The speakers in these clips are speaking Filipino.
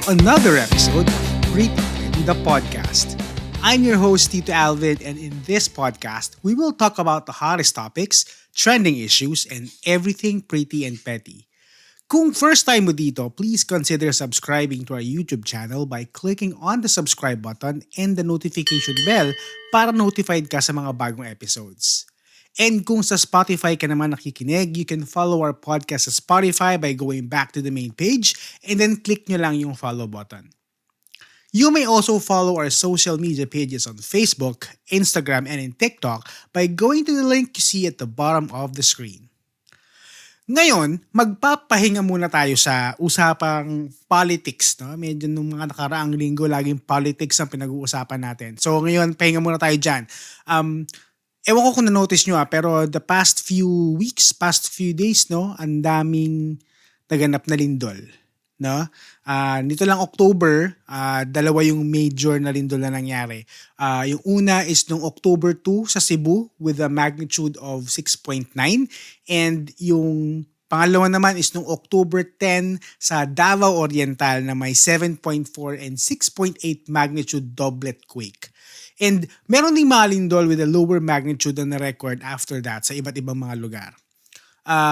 another episode of Pretty Petty the Podcast. I'm your host, Tito Alvin, and in this podcast, we will talk about the hottest topics, trending issues, and everything pretty and petty. Kung first time mo dito, please consider subscribing to our YouTube channel by clicking on the subscribe button and the notification bell para notified ka sa mga bagong episodes. And kung sa Spotify ka naman nakikinig, you can follow our podcast sa Spotify by going back to the main page and then click nyo lang yung follow button. You may also follow our social media pages on Facebook, Instagram, and in TikTok by going to the link you see at the bottom of the screen. Ngayon, magpapahinga muna tayo sa usapang politics. No? Medyo nung mga nakaraang linggo, laging politics ang pinag-uusapan natin. So ngayon, pahinga muna tayo dyan. Ewan ko kung na-notice nyo pero the past few weeks, past few days, no, ang daming naganap na lindol. No? Nito lang October, dalawa yung major na lindol na nangyari. Yung una is nung October 2 sa Cebu with a magnitude of 6.9 and yung pangalawa naman is nung October 10 sa Davao Oriental na may 7.4 and 6.8 magnitude doublet quake. And meron ding mga lindol with a lower magnitude na record after that sa iba't ibang mga lugar.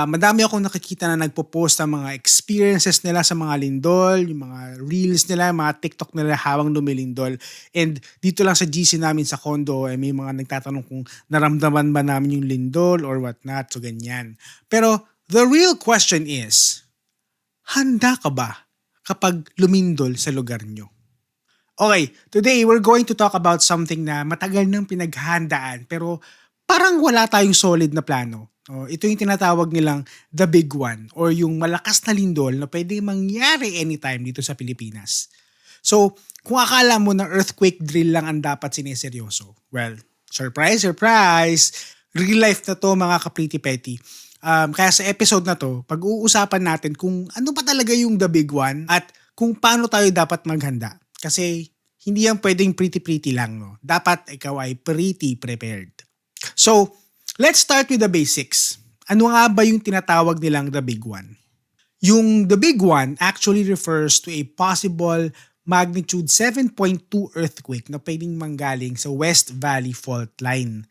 Madami akong nakikita na nagpo-post ng mga experiences nila sa mga lindol, yung mga reels nila, mga TikTok nila habang lumilindol. And dito lang sa GC namin sa condo, may mga nagtatanong kung naramdaman ba namin yung lindol or whatnot, so ganyan. Pero the real question is, handa ka ba kapag lumindol sa lugar nyo? Okay, today we're going to talk about something na matagal nang pinaghandaan pero parang wala tayong solid na plano. Ito yung tinatawag nilang the big one or yung malakas na lindol na pwede mangyari anytime dito sa Pilipinas. So, kung akala mo na earthquake drill lang ang dapat sineseryoso, well, surprise, surprise! Real life na to mga ka-pretty petty. Kaya sa episode na to, pag-uusapan natin kung ano pa talaga yung the big one at kung paano tayo dapat maghanda. Kasi hindi yan pwedeng pretty-pretty lang. No? Dapat ikaw ay pretty prepared. So, let's start with the basics. Ano nga ba yung tinatawag nilang the big one? Yung the big one actually refers to a possible magnitude 7.2 earthquake na pwedeng manggaling sa West Valley Fault Line.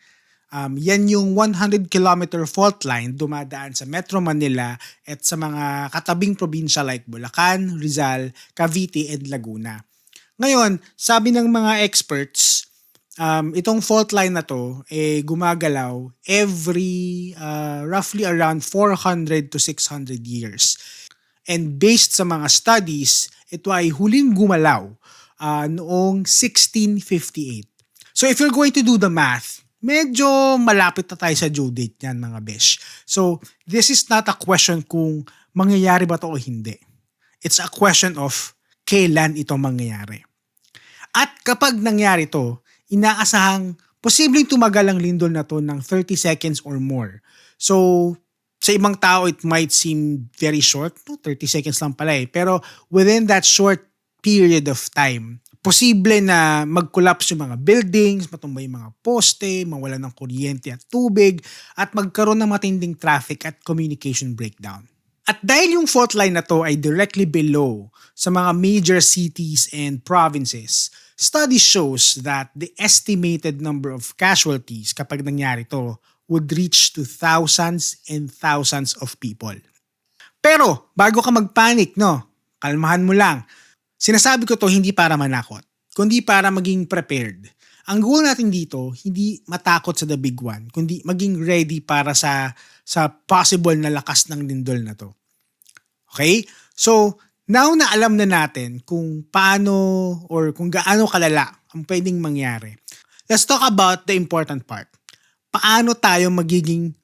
Yan yung 100-kilometer fault line dumadaan sa Metro Manila at sa mga katabing probinsya like Bulacan, Rizal, Cavite, and Laguna. Ngayon, sabi ng mga experts, itong fault line na to gumagalaw every roughly around 400 to 600 years. And based sa mga studies, ito ay huling gumalaw noong 1658. So if you're going to do the math, medyo malapit na tayo sa due date niyan mga besh. So this is not a question kung mangyayari ba to o hindi. It's a question of kailan ito mangyayari. At kapag nangyari to, inaasahang posibleng tumagal ang lindol na to ng 30 seconds or more. So, sa ibang tao, it might seem very short. 30 seconds lang pala Pero within that short period of time, posible na mag-collapse yung mga buildings, matumbay yung mga poste, mawala ng kuryente at tubig, at magkaroon ng matinding traffic at communication breakdown. At dahil yung fault line na to ay directly below sa mga major cities and provinces, study shows that the estimated number of casualties kapag nangyari to would reach to thousands and thousands of people. Pero bago ka magpanic, kalmahan mo lang. Sinasabi ko to hindi para manakot, kundi para maging prepared. Ang goal natin dito, hindi matakot sa the big one, kundi maging ready para sa possible na lakas ng lindol na to. Okay? So, now na alam na natin kung paano or kung gaano kalala ang pwedeng mangyari, let's talk about the important part. Paano tayo magiging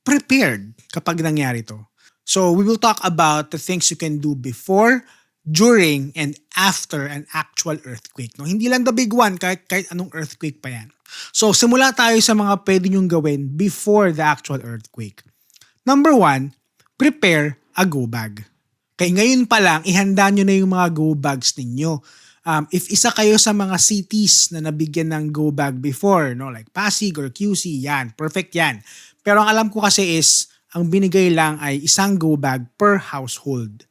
prepared kapag nangyari to? So, we will talk about the things you can do before, during, and after an actual earthquake. Hindi lang the big one, kahit anong earthquake pa yan. So, simula tayo sa mga pwede nyong gawin before the actual earthquake. Number 1, prepare a go bag. Kaya ngayon pa lang, ihanda nyo na yung mga go bags ninyo. If isa kayo sa mga cities na nabigyan ng go bag before, like Pasig or QC, yan, perfect yan. Pero ang alam ko kasi is, ang binigay lang ay isang go bag per household.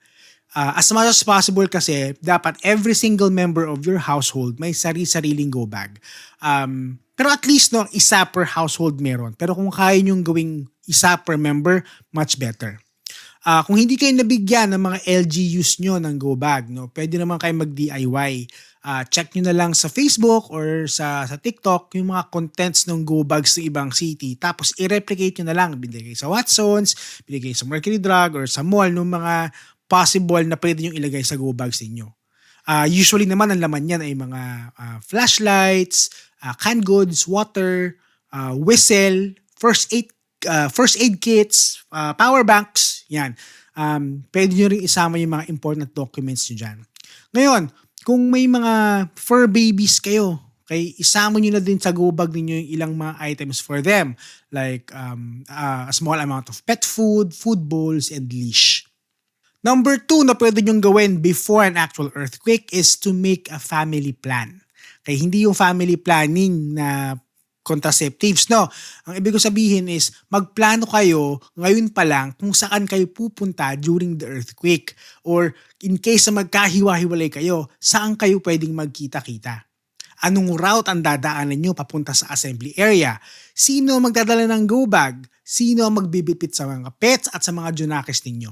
As much as possible kasi, dapat every single member of your household may sari-sariling go bag. Pero at least no, isa per household meron. Pero kung kaya nyong gawing isa per member, much better. Kung hindi kayo nabigyan ng mga LGUs nyo ng go bag, no, pwede naman kayo mag-DIY. Check nyo na lang sa Facebook or sa TikTok yung mga contents ng go bags ng ibang city. Tapos i-replicate nyo na lang. Binigay sa Watsons, binigay sa Mercury Drug or sa mall ng mga possible na pwede nyo ilagay sa go bags ninyo. Usually naman ang laman yan ay mga flashlights, canned goods, water, whistle, first aid kits, power banks, yan. Pwede nyo rin isama yung mga important documents nyo dyan. Ngayon, kung may mga fur babies kayo, okay, isama nyo na din sa go bag ninyo yung ilang mga items for them. Like a small amount of pet food, food bowls, and leash. Number 2 na pwede nyong gawin before an actual earthquake is to make a family plan. Okay, hindi yung family planning na contraceptives, no. Ang ibig ko sabihin is magplano kayo ngayon pa lang kung saan kayo pupunta during the earthquake or in case na magkahiwa-hiwalay kayo, saan kayo pwedeng magkita-kita. Anong route ang dadaanan nyo papunta sa assembly area? Sino magdadala ng go bag? Sino ang magbibitbit sa mga pets at sa mga junakis ninyo?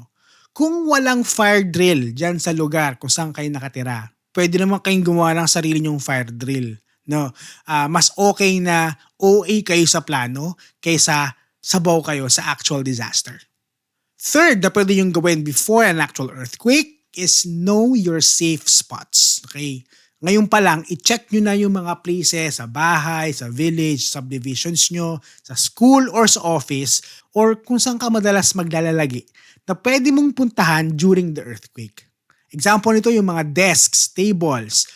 Kung walang fire drill dyan sa lugar kung saan kayo nakatira, pwede naman kayong gumawa ng sarili nyong fire drill. No, mas okay na OA kayo sa plano kaysa sabaw kayo sa actual disaster. Third na pwede yung gawin before an actual earthquake is know your safe spots. Okay? Ngayon pa lang, i-check nyo na yung mga places sa bahay, sa village, subdivisions nyo, sa school or sa office, or kung saan ka madalas maglalalagi na pwede mong puntahan during the earthquake. Example nito yung mga desks, tables,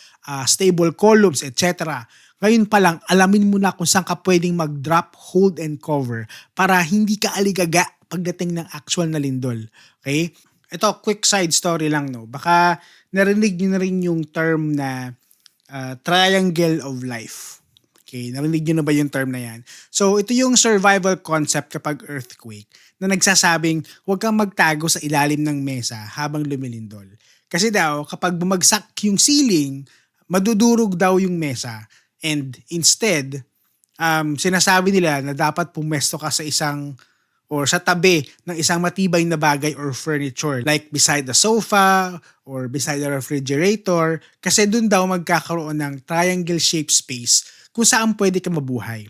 stable columns, etc. Ngayon pa lang, alamin mo na kung saan ka pwedeng mag-drop, hold, and cover para hindi ka aligaga pagdating ng actual na lindol. Okay? Ito, quick side story lang, no? Baka narinig nyo na rin yung term na triangle of life. Okay, narinig nyo na ba yung term na yan? So, ito yung survival concept kapag earthquake na nagsasabing huwag kang magtago sa ilalim ng mesa habang lumilindol. Kasi daw, kapag bumagsak yung ceiling, madudurog daw yung mesa. And instead, sinasabi nila na dapat pumesto ka sa isang or sa tabi ng isang matibay na bagay or furniture like beside the sofa or beside the refrigerator kasi dun daw magkakaroon ng triangle-shaped space kung saan pwede ka mabuhay.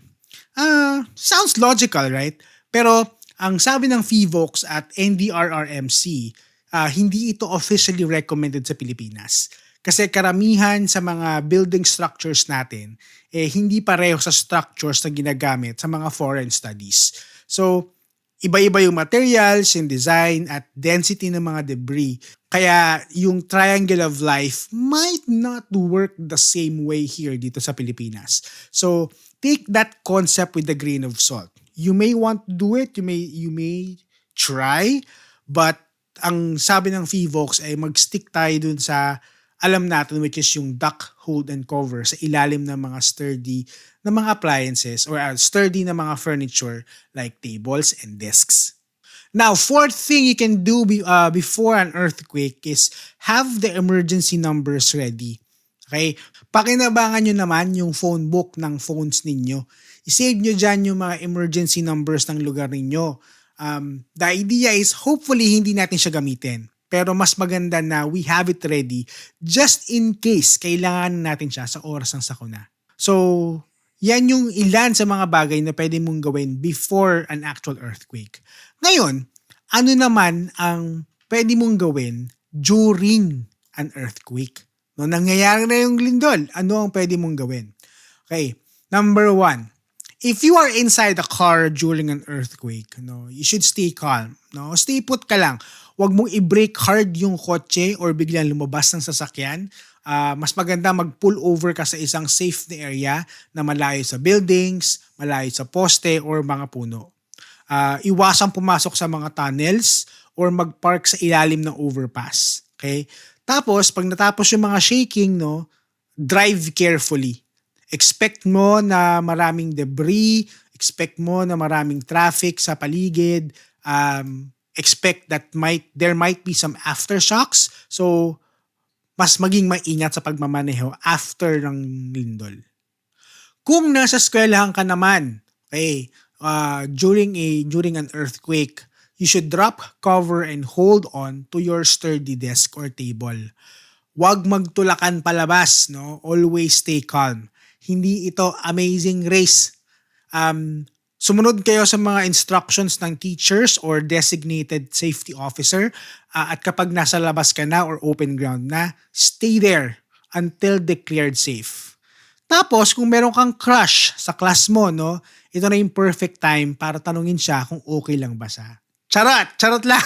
Sounds logical, right? Pero ang sabi ng PHIVOLCS at NDRRMC, hindi ito officially recommended sa Pilipinas. Kasi karamihan sa mga building structures natin, hindi pareho sa structures na ginagamit sa mga foreign studies. So, iba-iba yung materials, yung design, at density ng mga debris. Kaya yung triangle of life might not work the same way here dito sa Pilipinas. So, take that concept with a grain of salt. You may want to do it, you may try, but ang sabi ng PHIVOLCS ay mag-stick tayo dun sa alam natin which is yung duck, hold, and cover sa ilalim ng mga sturdy na mga appliances or sturdy na mga furniture like tables and desks. Now, fourth thing you can do before an earthquake is have the emergency numbers ready. Okay? Pakinabangan nyo naman yung phone book ng phones ninyo. I-save nyo dyan yung mga emergency numbers ng lugar ninyo. The idea is hopefully hindi natin siya gamitin. Pero mas maganda na we have it ready just in case kailangan natin siya sa oras ng sakuna. So, yan yung ilan sa mga bagay na pwede mong gawin before an actual earthquake. Ngayon, ano naman ang pwede mong gawin during an earthquake? No, nangyayari na yung lindol, ano ang pwede mong gawin? Okay, number 1. If you are inside a car during an earthquake, no, you should stay calm. No? Stay put ka lang. Huwag mong i-brake hard yung kotse or biglang lumabas ng sasakyan. Mas maganda mag-pull over ka sa isang safe na area na malayo sa buildings, malayo sa poste or mga puno. Iwasang pumasok sa mga tunnels or mag-park sa ilalim ng overpass. Okay? Tapos, pag natapos yung mga shaking, no, drive carefully. Expect mo na maraming debris, expect mo na maraming traffic sa paligid, expect that there might be some aftershocks. So, mas maging maingat sa pagmamaneho after ng lindol. Kung nasa eskwelahan ka naman, okay, during an earthquake, you should drop, cover, and hold on to your sturdy desk or table. Huwag magtulakan palabas, no? Always stay calm. Hindi ito amazing race. Sumunod kayo sa mga instructions ng teachers or designated safety officer, at kapag nasa labas ka na or open ground na, stay there until declared safe. Tapos kung meron kang crush sa class mo, no, ito na yung perfect time para tanungin siya kung okay lang ba siya. Charot lang.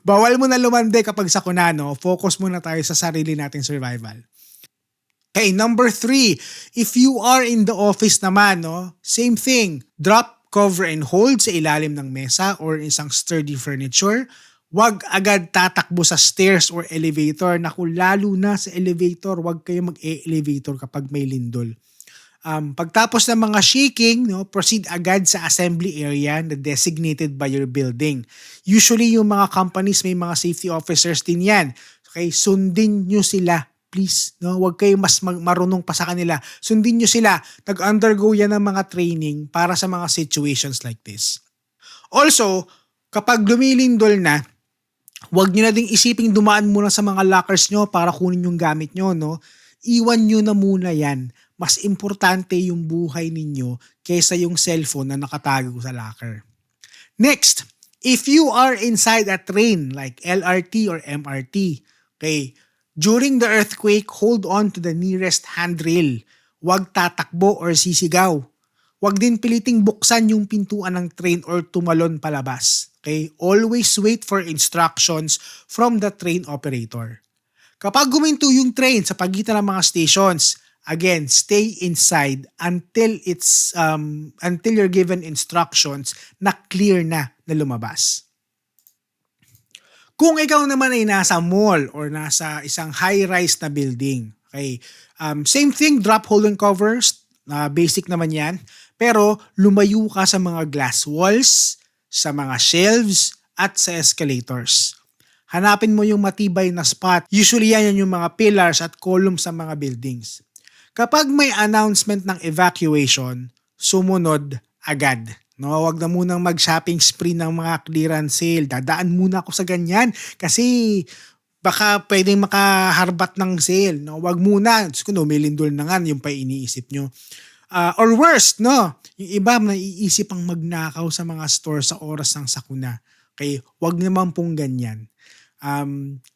Bawal mo na lumande kapag sakuna, no? Focus muna tayo sa sarili nating survival. Okay, number 3, if you are in the office naman, no, same thing. Drop, cover, and hold sa ilalim ng mesa or isang sturdy furniture. Huwag agad tatakbo sa stairs or elevator. Naku, lalo na sa elevator, huwag kayo mag-elevator kapag may lindol. Pagtapos ng mga shaking, no, proceed agad sa assembly area na designated by your building. Usually, yung mga companies may mga safety officers din yan. Okay, sundin nyo sila. Please, no, huwag kayo mas marunong pa sa kanila. Sundin nyo sila. Nag-undergo yan ng mga training para sa mga situations like this. Also, kapag lumilindol na, huwag nyo na ding isiping dumaan muna sa mga lockers nyo para kunin yung gamit nyo, no? Iwan nyo na muna yan. Mas importante yung buhay ninyo kaysa yung cellphone na nakatago sa locker. Next, if you are inside a train like LRT or MRT, okay, during the earthquake, hold on to the nearest handrail. Huwag tatakbo or sisigaw. Huwag din piliting buksan yung pintuan ng train or tumalon palabas. Okay? Always wait for instructions from the train operator. Kapag guminto yung train sa pagitan ng mga stations, again, stay inside until you're given instructions na clear na lumabas. Kung ikaw naman ay nasa mall or nasa isang high-rise na building, okay, same thing, drop, hold, and covers, basic naman yan, pero lumayo ka sa mga glass walls, sa mga shelves, at sa escalators. Hanapin mo yung matibay na spot. Usually yan yung mga pillars at columns sa mga buildings. Kapag may announcement ng evacuation, sumunod agad. No, wag na munang mag-shopping spree ng mga clearance sale. Dadaan muna ako sa ganyan kasi baka pwedeng makaharbat ng sale. No, wag muna. Kung may lindol na nga, yung pa iniisip nyo. Or worst, no, yung iba naiisip ang magnakaw sa mga store sa oras ng sakuna. Okay, wag naman pong ganyan.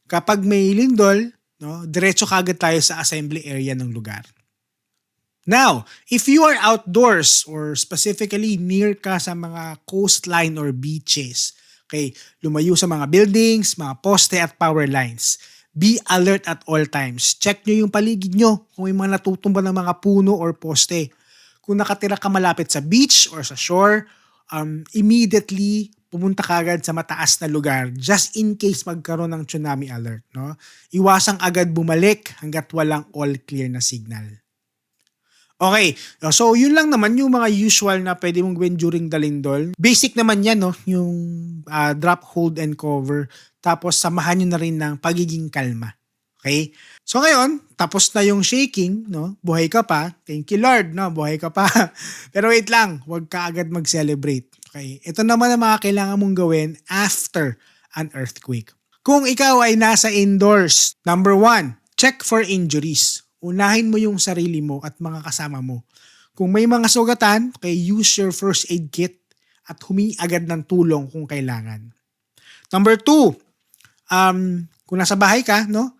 Kapag may lindol, no, diretso kagad tayo sa assembly area ng lugar. Now, if you are outdoors or specifically near ka sa mga coastline or beaches, okay, lumayo sa mga buildings, mga poste at power lines. Be alert at all times. Check nyo yung paligid nyo kung may mga natutumba ng mga puno or poste. Kung nakatira ka malapit sa beach or sa shore, immediately pumunta ka agad sa mataas na lugar just in case magkaroon ng tsunami alert. No? Iwasang agad bumalik hanggat walang all clear na signal. Okay, so yun lang naman yung mga usual na pwede mong gawin during the lindol. Basic naman yan, no? Yung drop, hold, and cover. Tapos samahan nyo na rin ng pagiging kalma. Okay? So ngayon, tapos na yung shaking, no? Buhay ka pa. Thank you Lord, no? Buhay ka pa. Pero wait lang, huwag ka agad mag-celebrate. Okay? Ito naman ang mga kailangan mong gawin after an earthquake. Kung ikaw ay nasa indoors, number 1, check for injuries. Unahin mo yung sarili mo at mga kasama mo. Kung may mga sugatan, okay, use your first aid kit at humingi agad ng tulong kung kailangan. Number 2, kung nasa bahay ka, no,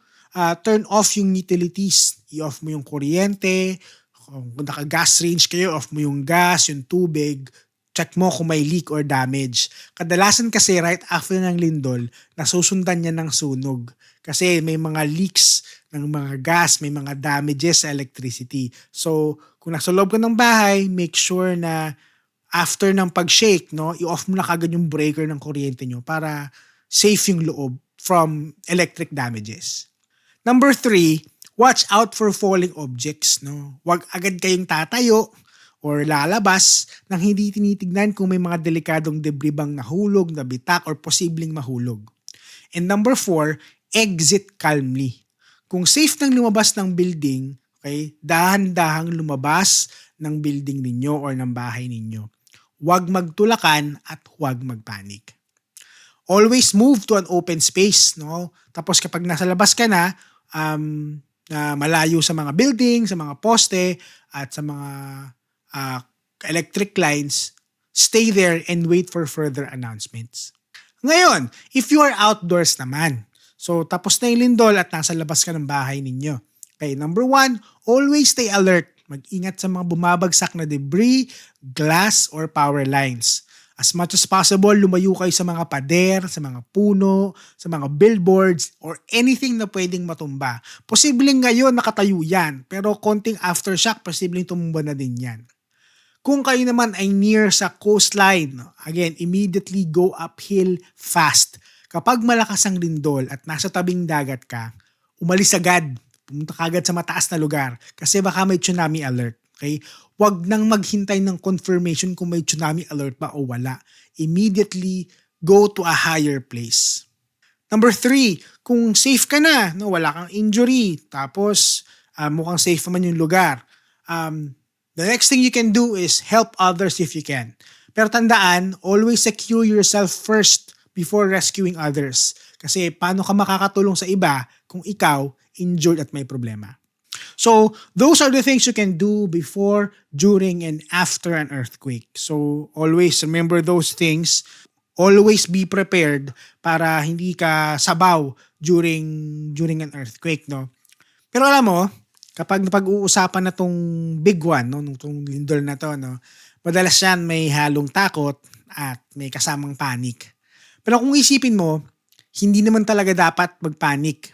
turn off yung utilities. I-off mo yung kuryente. Kung naka-gas range kayo, off mo yung gas, yung tubig. Check mo kung may leak or damage. Kadalasan kasi right after ng lindol, nasusundan niya ng sunog. Kasi may mga leaks ng mga gas, may mga damages sa electricity. So, kung nasa loob ka ng bahay, make sure na after ng pag-shake, no, i-off mo na kagad yung breaker ng kuryente nyo para safe yung loob from electric damages. Number 3, watch out for falling objects. No? Huwag agad kayong tatayo or lalabas nang hindi tinitignan kung may mga delikadong debris bang nahulog, nabitak, or posibleng mahulog. And number 4, exit calmly. Kung safe nang lumabas ng building, okay, dahan-dahang lumabas ng building ninyo or ng bahay ninyo. Huwag magtulakan at huwag magpanik. Always move to an open space, no? Tapos kapag nasa labas ka na malayo sa mga building, sa mga poste, at sa mga electric lines, stay there and wait for further announcements. Ngayon, if you are outdoors naman, so tapos na yung lindol at nasa labas ka ng bahay ninyo. Okay, number 1, always stay alert. Mag-ingat sa mga bumabagsak na debris, glass, or power lines. As much as possible, lumayo kayo sa mga pader, sa mga puno, sa mga billboards, or anything na pwedeng matumba. Posibleng ngayon nakatayo yan, pero konting aftershock, posibleng tumumba na din yan. Kung kayo naman ay near sa coastline, again, immediately go uphill fast. Kapag malakas ang lindol at nasa tabing dagat ka, umalis agad. Pumunta ka agad sa mataas na lugar kasi baka may tsunami alert. Okay? Huwag nang maghintay ng confirmation kung may tsunami alert ba o wala. Immediately go to a higher place. Number 3, kung safe ka na, no, wala kang injury, tapos mukhang safe naman yung lugar, the next thing you can do is help others if you can. Pero tandaan, always secure yourself first before rescuing others. Kasi paano ka makakatulong sa iba kung ikaw injured at may problema? So, those are the things you can do before, during, and after an earthquake. So, always remember those things. Always be prepared para hindi ka sabaw during an earthquake, no? Pero alam mo, kapag napag-uusapan na tong big one, no, tong lindol na to, no, madalas yan may halong takot at may kasamang panic. Pero kung isipin mo, hindi naman talaga dapat magpanic.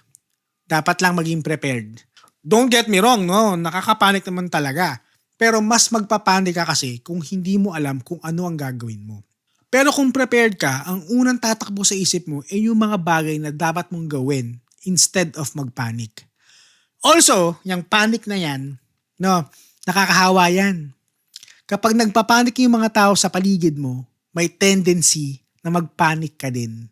Dapat lang maging prepared. Don't get me wrong, no? Nakakapanik naman talaga. Pero mas magpapanik ka kasi kung hindi mo alam kung ano ang gagawin mo. Pero kung prepared ka, ang unang tatakbo sa isip mo ay yung mga bagay na dapat mong gawin instead of magpanik. Also, yung panic na yan, no, nakakahawa yan. Kapag nagpapanik yung mga tao sa paligid mo, may tendency na magpanik ka din.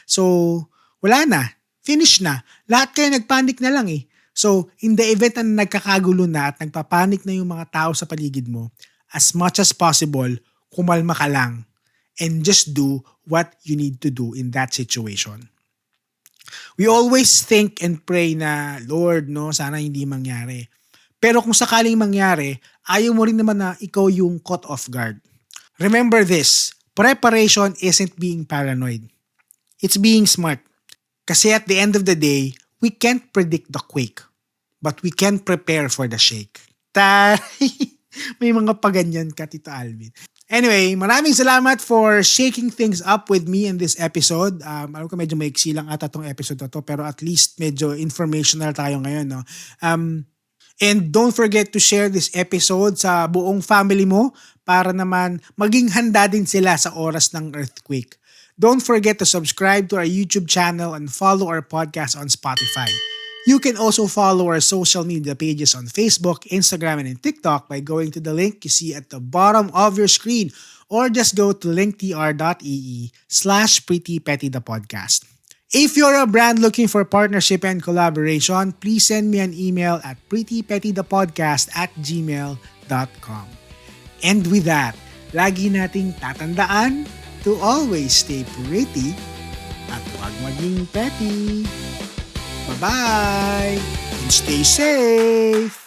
So, wala na. Finish na. Lahat kayo nagpanik na lang eh. So, in the event na nagkakagulo na at nagpapanik na yung mga tao sa paligid mo, as much as possible, kumalma ka lang and just do what you need to do in that situation. We always think and pray na, Lord, no, sana hindi mangyari. Pero kung sakaling mangyari, ayaw mo rin naman na ikaw yung caught off guard. Remember this, preparation isn't being paranoid. It's being smart. Kasi at the end of the day, we can't predict the quake, but we can prepare for the shake. May mga paganyan ka, Tito Alvin. Anyway, maraming salamat for shaking things up with me in this episode. Alam ko medyo maiksi lang ata tong episode na to, pero at least medyo informational tayo ngayon, no? And don't forget to share this episode sa buong family mo para naman maging handa din sila sa oras ng earthquake. Don't forget to subscribe to our YouTube channel and follow our podcast on Spotify. You can also follow our social media pages on Facebook, Instagram, and TikTok by going to the link you see at the bottom of your screen or just go to linktr.ee/prettypettythepodcast. If you're a brand looking for partnership and collaboration, please send me an email at prettypettythepodcast@gmail.com. And with that, lagi nating tatandaan to always stay pretty at huwag maging petty. Bye-bye and stay safe!